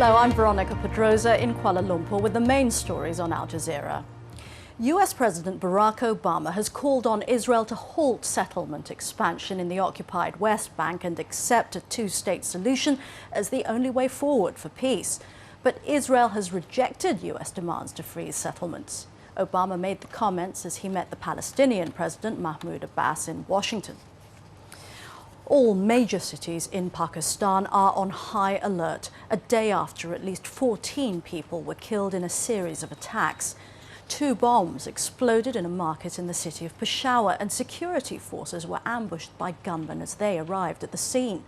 Hello, I'm Veronica Pedroza in Kuala Lumpur with the main stories on Al Jazeera. US President Barack Obama has called on Israel to halt settlement expansion in the occupied West Bank and accept a two-state solution as the only way forward for peace. But Israel has rejected US demands to freeze settlements. Obama made the comments as he met the Palestinian President Mahmoud Abbas in Washington. All major cities in Pakistan are on high alert, a day after at least 14 people were killed in a series of attacks. 2 bombs exploded in a market in the city of Peshawar, and security forces were ambushed by gunmen as they arrived at the scene.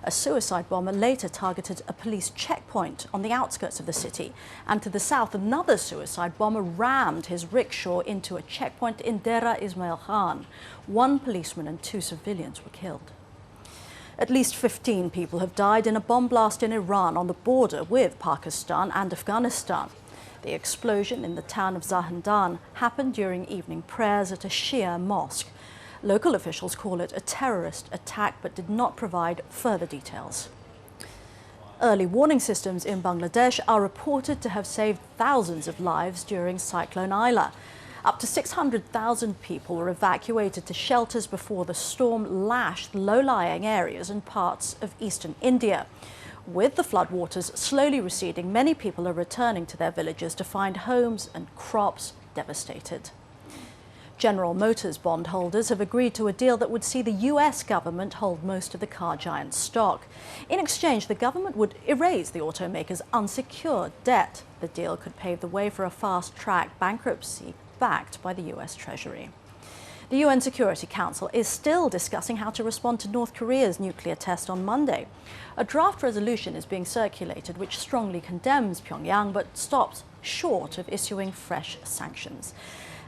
A suicide bomber later targeted a police checkpoint on the outskirts of the city, and to the south another suicide bomber rammed his rickshaw into a checkpoint in Dera Ismail Khan. 1 policeman and 2 civilians were killed. At least 15 people have died in a bomb blast in Iran on the border with Pakistan and Afghanistan. The explosion in the town of Zahandan happened during evening prayers at a Shia mosque. Local officials call it a terrorist attack but did not provide further details. Early warning systems in Bangladesh are reported to have saved thousands of lives during Cyclone AILA. Up to 600,000 people were evacuated to shelters before the storm lashed low-lying areas and parts of eastern India. With the floodwaters slowly receding, many people are returning to their villages to find homes and crops devastated. General Motors bondholders have agreed to a deal that would see the US government hold most of the car giant's stock. In exchange, the government would erase the automaker's unsecured debt. The deal could pave the way for a fast-track bankruptcy backed by the US Treasury. The UN Security Council is still discussing how to respond to North Korea's nuclear test on Monday. A draft resolution is being circulated which strongly condemns Pyongyang but stops short of issuing fresh sanctions.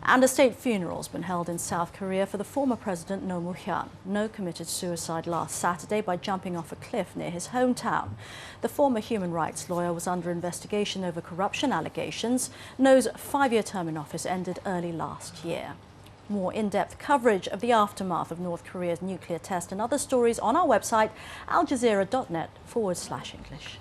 And a state funeral has been held in South Korea for the former president No Moo-hyun. No committed suicide last Saturday by jumping off a cliff near his hometown. The former human rights lawyer was under investigation over corruption allegations. No's 5-year term in office ended early last year. More in-depth coverage of the aftermath of North Korea's nuclear test and other stories on our website, aljazeera.net/English.